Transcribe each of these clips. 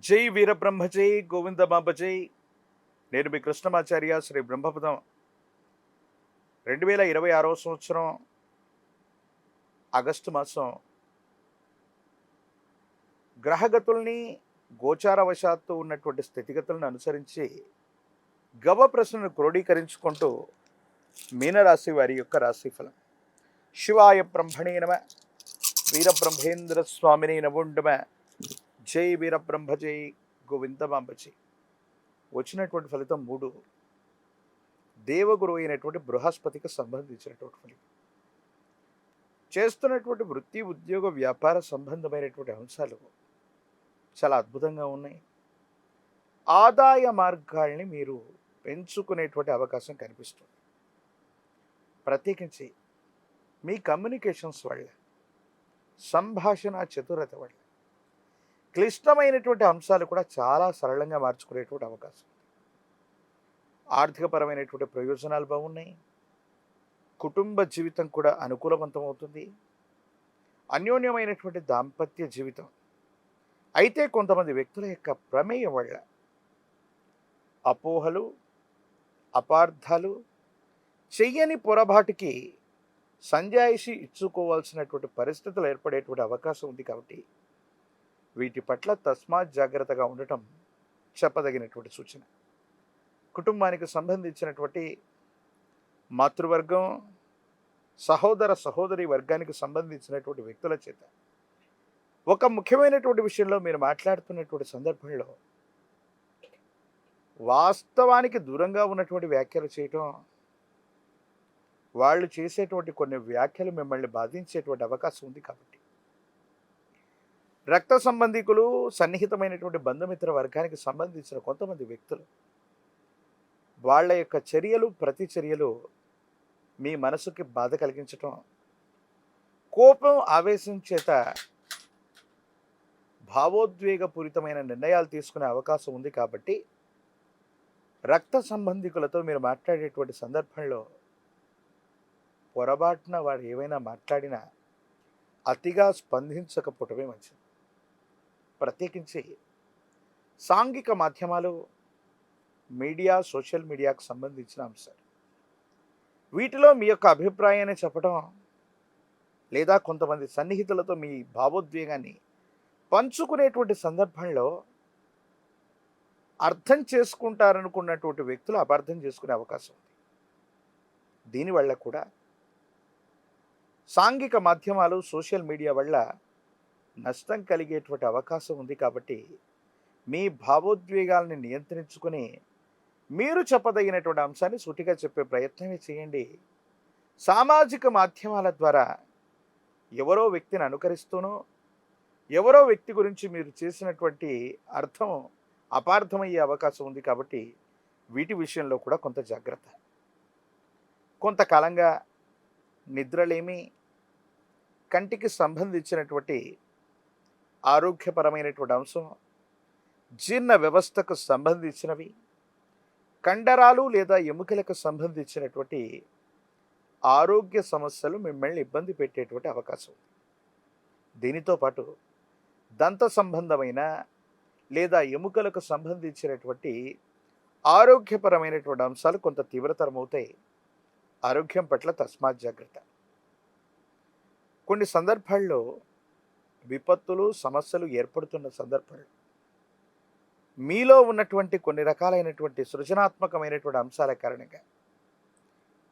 జై వీరబ్రహ్మ జై గోవిందమాంబ జై. నేను మీ కృష్ణమాచార్య శ్రీ బ్రహ్మపదం 2026 సంవత్సరం ఆగస్టు మాసం గ్రహగతుల్ని గోచారవశాత్తు ఉన్నటువంటి స్థితిగతులను అనుసరించి గవ ప్రశ్నను క్రోడీకరించుకుంటూ మీనరాశి వారి యొక్క రాశిఫలం. శివాయ బ్రహ్మణే నమ. వీరబ్రహ్మేంద్ర స్వామిని నమోండమ. జై వీరబ్రహ్మ జై గోవిందమాంబ జై. వచ్చినటువంటి ఫలితం 3 దేవగురు అయినటువంటి బృహస్పతికి సంబంధించినటువంటి ఫలితం. చేస్తున్నటువంటి వృత్తి ఉద్యోగ వ్యాపార సంబంధమైనటువంటి అంశాలు చాలా అద్భుతంగా ఉన్నాయి. ఆదాయ మార్గాల్ని మీరు పెంచుకునేటువంటి అవకాశం కనిపిస్తుంది. ప్రత్యేకించి మీ కమ్యూనికేషన్స్ వల్ల, సంభాషణ చతురత వల్ల క్లిష్టమైనటువంటి అంశాలు కూడా చాలా సరళంగా మార్చుకునేటువంటి అవకాశం. ఆర్థికపరమైనటువంటి ప్రయోజనాలు బాగున్నాయి. కుటుంబ జీవితం కూడా అనుకూలవంతమవుతుంది. అన్యోన్యమైనటువంటి దాంపత్య జీవితం. అయితే కొంతమంది వ్యక్తుల యొక్క ప్రమేయం వల్ల అపోహలు, అపార్థాలు, చెయ్యని పొరపాటుకి సంజాయిషి ఇచ్చుకోవాల్సినటువంటి పరిస్థితులు ఏర్పడేటువంటి అవకాశం ఉంది. కాబట్టి వీటి పట్ల తస్మాత్ జాగ్రత్తగా ఉండటం చెప్పదగినటువంటి సూచన. కుటుంబానికి సంబంధించినటువంటి మాతృవర్గం, సహోదర సహోదరి వర్గానికి సంబంధించినటువంటి వ్యక్తుల చేత ఒక ముఖ్యమైనటువంటి విషయంలో మీరు మాట్లాడుతున్నటువంటి సందర్భంలో వాస్తవానికి దూరంగా ఉన్నటువంటి వ్యాఖ్యలు చేయటం, వాళ్ళు చేసేటువంటి కొన్ని వ్యాఖ్యలు మిమ్మల్ని బాధించేటువంటి అవకాశం ఉంది. కాబట్టి రక్త సంబంధికులు, సన్నిహితమైనటువంటి బంధుమిత్ర వర్గానికి సంబంధించిన కొంతమంది వ్యక్తులు వాళ్ళ యొక్క చర్యలు, ప్రతిచర్యలు మీ మనసుకి బాధ కలిగించటం, కోపం, ఆవేశం చేత భావోద్వేగపూరితమైన నిర్ణయాలు తీసుకునే అవకాశం ఉంది. కాబట్టి రక్త సంబంధికులతో మీరు మాట్లాడేటువంటి సందర్భంలో పొరపాటున వారు ఏవైనా మాట్లాడినా అతిగా స్పందించకపోవటమే మంచిది. ప్రత్యేకించి సాంఘిక మాధ్యమాలు, మీడియా, సోషల్ మీడియాకు సంబంధించిన అంశాలు, వీటిలో మీ యొక్క అభిప్రాయాన్ని చెప్పడం లేదా కొంతమంది సన్నిహితులతో మీ భావోద్వేగాన్ని పంచుకునేటువంటి సందర్భంలో అర్థం చేసుకుంటారనుకున్నటువంటి వ్యక్తులు అపార్థం చేసుకునే అవకాశం ఉంది. దీనివల్ల కూడా సాంఘిక మాధ్యమాలు, సోషల్ మీడియా వల్ల నష్టం కలిగేటువంటి అవకాశం ఉంది. కాబట్టి మీ భావోద్వేగాల్ని నియంత్రించుకొని మీరు చెప్పదగినటువంటి అంశాన్ని సూటిగా చెప్పే ప్రయత్నమే చేయండి. సామాజిక మాధ్యమాల ద్వారా ఎవరో వ్యక్తిని అనుకరిస్తూనో, ఎవరో వ్యక్తి గురించి మీరు చేసినటువంటి అర్థం అపార్థమయ్యే అవకాశం ఉంది. కాబట్టి వీటి విషయంలో కూడా కొంత జాగ్రత్త. కొంతకాలంగా నిద్రలేమి, కంటికి సంబంధించినటువంటి ఆరోగ్యపరమైనటువంటి అంశం, జీర్ణ వ్యవస్థకు సంబంధించినవి, కండరాలు లేదా ఎముకలకు సంబంధించినటువంటి ఆరోగ్య సమస్యలు మిమ్మల్ని ఇబ్బంది పెట్టేటువంటి అవకాశం ఉంది. దీనితో పాటు దంత సంబంధమైన లేదా ఎముకలకు సంబంధించినటువంటి ఆరోగ్యపరమైనటువంటి అంశాలు కొంత తీవ్రతరమవుతాయి. ఆరోగ్యం పట్ల తస్మాత్ జాగ్రత్త. కొన్ని సందర్భాల్లో విపత్తులు, సమస్యలు ఏర్పడుతున్న సందర్భంలో మీలో ఉన్నటువంటి కొన్ని రకాలైనటువంటి సృజనాత్మకమైనటువంటి అంశాల కారణంగా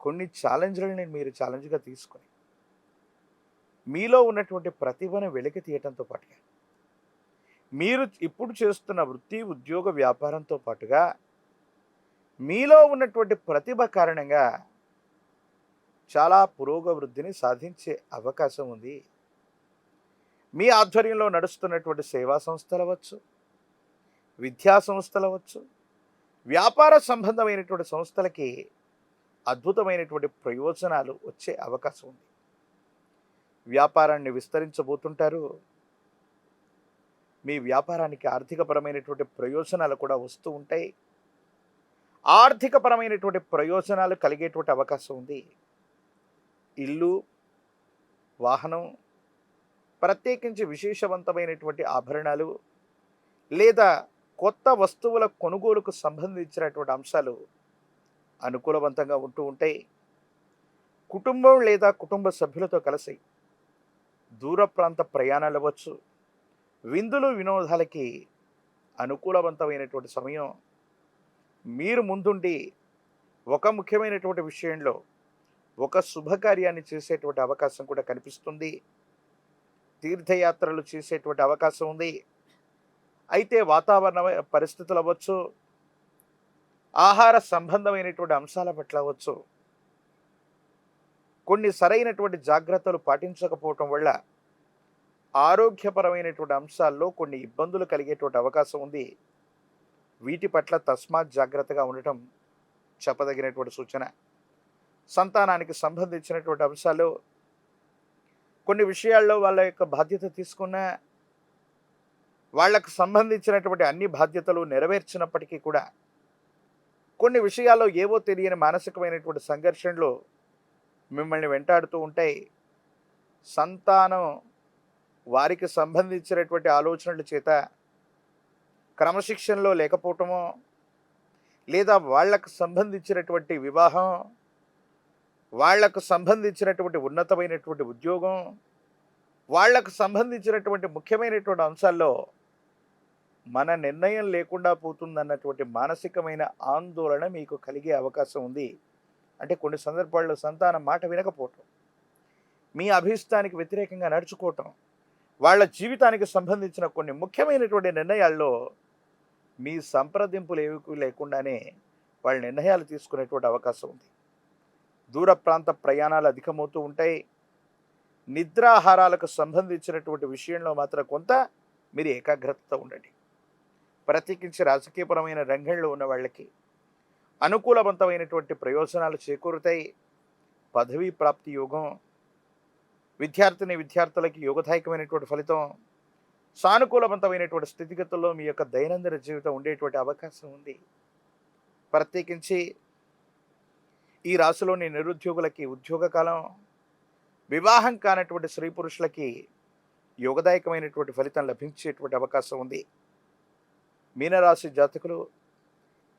కొన్ని ఛాలెంజ్లని మీరు ఛాలెంజ్గా తీసుకొని మీలో ఉన్నటువంటి ప్రతిభను వెలికి తీయటంతో పాటుగా మీరు ఇప్పుడు చేస్తున్న వృత్తి, ఉద్యోగ, వ్యాపారంతో పాటుగా మీలో ఉన్నటువంటి ప్రతిభ కారణంగా చాలా పురోగవృద్ధిని సాధించే అవకాశం ఉంది. మీ ఆధ్వర్యంలో నడుస్తున్నటువంటి సేవా సంస్థలు అవ్వచ్చు, విద్యా సంస్థలు అవ్వచ్చు, వ్యాపార సంబంధమైనటువంటి సంస్థలకి అద్భుతమైనటువంటి ప్రయోజనాలు వచ్చే అవకాశం ఉంది. వ్యాపారాన్ని విస్తరించబోతుంటారు. మీ వ్యాపారానికి ఆర్థికపరమైనటువంటి ప్రయోజనాలు కూడా వస్తూ ఉంటాయి. ఆర్థికపరమైనటువంటి ప్రయోజనాలు కలిగేటువంటి అవకాశం ఉంది. ఇల్లు, వాహనం, ప్రత్యేకించి విశేషవంతమైనటువంటి ఆభరణాలు లేదా కొత్త వస్తువుల కొనుగోలుకు సంబంధించినటువంటి అంశాలు అనుకూలవంతంగా ఉంటూ ఉంటాయి. కుటుంబం లేదా కుటుంబ సభ్యులతో కలిసి దూర ప్రాంత ప్రయాణాలు అవ్వచ్చు, విందులు వినోదాలకి అనుకూలవంతమైనటువంటి సమయం. మీరు ముందుండి ఒక ముఖ్యమైనటువంటి విషయంలో ఒక శుభకార్యాన్ని చేసేటువంటి అవకాశం కూడా కనిపిస్తుంది. తీర్థయాత్రలు చేసేటువంటి అవకాశం ఉంది. అయితే వాతావరణ పరిస్థితులు అవ్వచ్చు, ఆహార సంబంధమైనటువంటి అంశాల పట్ల అవ్వచ్చు, కొన్ని సరైనటువంటి జాగ్రత్తలు పాటించకపోవటం వల్ల ఆరోగ్యపరమైనటువంటి అంశాల్లో కొన్ని ఇబ్బందులు కలిగేటువంటి అవకాశం ఉంది. వీటి పట్ల తస్మాత్ జాగ్రత్తగా ఉండటం చెప్పదగినటువంటి సూచన. సంతానానికి సంబంధించినటువంటి అంశాలు కొన్ని విషయాల్లో వాళ్ళ యొక్క బాధ్యత తీసుకున్న, వాళ్ళకు సంబంధించినటువంటి అన్ని బాధ్యతలు నెరవేర్చినప్పటికీ కూడా కొన్ని విషయాల్లో ఏవో తెలియని మానసికమైనటువంటి సంఘర్షణలు మిమ్మల్ని వెంటాడుతూ ఉంటాయి. సంతానం వారికి సంబంధించినటువంటి ఆలోచనల చేత క్రమశిక్షణలో లేకపోవటమో, లేదా వాళ్లకు సంబంధించినటువంటి వివాహం, వాళ్లకు సంబంధించినటువంటి ఉన్నతమైనటువంటి ఉద్యోగం, వాళ్లకు సంబంధించినటువంటి ముఖ్యమైనటువంటి అంశాల్లో మన నిర్ణయం లేకుండా పోతుందన్నటువంటి మానసికమైన ఆందోళన మీకు కలిగే అవకాశం ఉంది. అంటే కొన్ని సందర్భాల్లో సంతానం మాట వినకపోవటం, మీ అభిష్టానికి వ్యతిరేకంగా నడుచుకోవటం, వాళ్ళ జీవితానికి సంబంధించిన కొన్ని ముఖ్యమైనటువంటి నిర్ణయాల్లో మీ సంప్రదింపులు ఏవి లేకుండానే వాళ్ళ నిర్ణయాలు తీసుకునేటువంటి అవకాశం ఉంది. దూర ప్రాంత ప్రయాణాలు అధికమవుతూ ఉంటాయి. నిద్రాహారాలకు సంబంధించినటువంటి విషయంలో మాత్రం కొంత మీరు ఏకాగ్రతతో ఉండండి. ప్రత్యేకించి రాజకీయపరమైన రంగంలో ఉన్న వాళ్ళకి అనుకూలవంతమైనటువంటి ప్రయోజనాలు చేకూరుతాయి. పదవీ ప్రాప్తి యోగం, విద్యార్థులకి యోగదాయకమైనటువంటి ఫలితం, సానుకూలవంతమైనటువంటి స్థితిగతుల్లో మీ యొక్క దైనందిన జీవితం ఉండేటువంటి అవకాశం ఉంది. ప్రత్యేకించి ఈ రాశిలోని నిరుద్యోగులకి ఉద్యోగ కాలం, వివాహం కానటువంటి స్త్రీ పురుషులకి యోగదాయకమైనటువంటి ఫలితం లభించేటువంటి అవకాశం ఉంది. మీనరాశి జాతకులు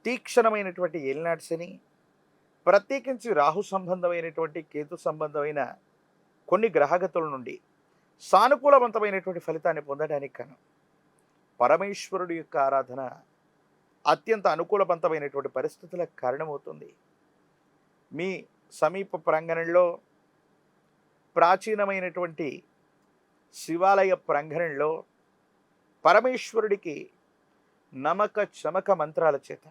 తీక్షణమైనటువంటి ఏలినాటి శని, ప్రత్యేకించి రాహు సంబంధమైనటువంటి కేతు సంబంధమైన కొన్ని గ్రహగతుల నుండి సానుకూలవంతమైనటువంటి ఫలితాన్ని పొందడానికి కాను పరమేశ్వరుడి యొక్క ఆరాధన అత్యంత అనుకూలవంతమైనటువంటి పరిస్థితులకు కారణమవుతుంది. మీ సమీప ప్రాంగణంలో ప్రాచీనమైనటువంటి శివాలయ ప్రాంగణంలో పరమేశ్వరుడికి నమక చమక మంత్రాల చేత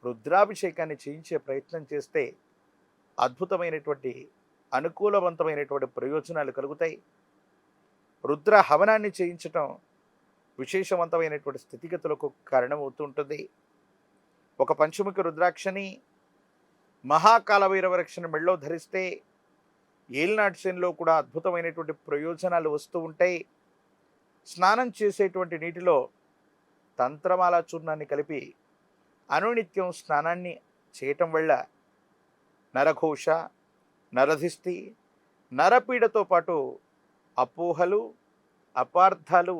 రుద్రాభిషేకాన్ని చేయించే ప్రయత్నం చేస్తే అద్భుతమైనటువంటి అనుకూలవంతమైనటువంటి ప్రయోజనాలు కలుగుతాయి. రుద్ర హవనాన్ని చేయించటం విశేషవంతమైనటువంటి స్థితిగతులకు కారణమవుతుంటుంది. ఒక పంచముఖి రుద్రాక్షని, మహాకాలభైరవ రక్షణ మెళ్ళో ధరిస్తే ఏలినాటి శనిలో కూడా అద్భుతమైనటువంటి ప్రయోజనాలు వస్తూ ఉంటాయి. స్నానం చేసేటువంటి నీటిలో తంత్రమాల చూర్ణాన్ని కలిపి అనునిత్యం స్నానాన్ని చేయటం వల్ల నరఘోష, నరధిష్టి, నరపీడతో పాటు అపోహలు, అపార్థాలు,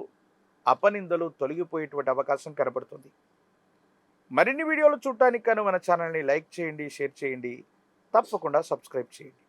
అపనిందలు తొలగిపోయేటువంటి అవకాశం కనబడుతుంది. మరిన్ని వీడియోలు చూడటానికి గాను మన ఛానల్ని లైక్ చేయండి, షేర్ చేయండి, తప్పకుండా సబ్స్క్రైబ్ చేయండి.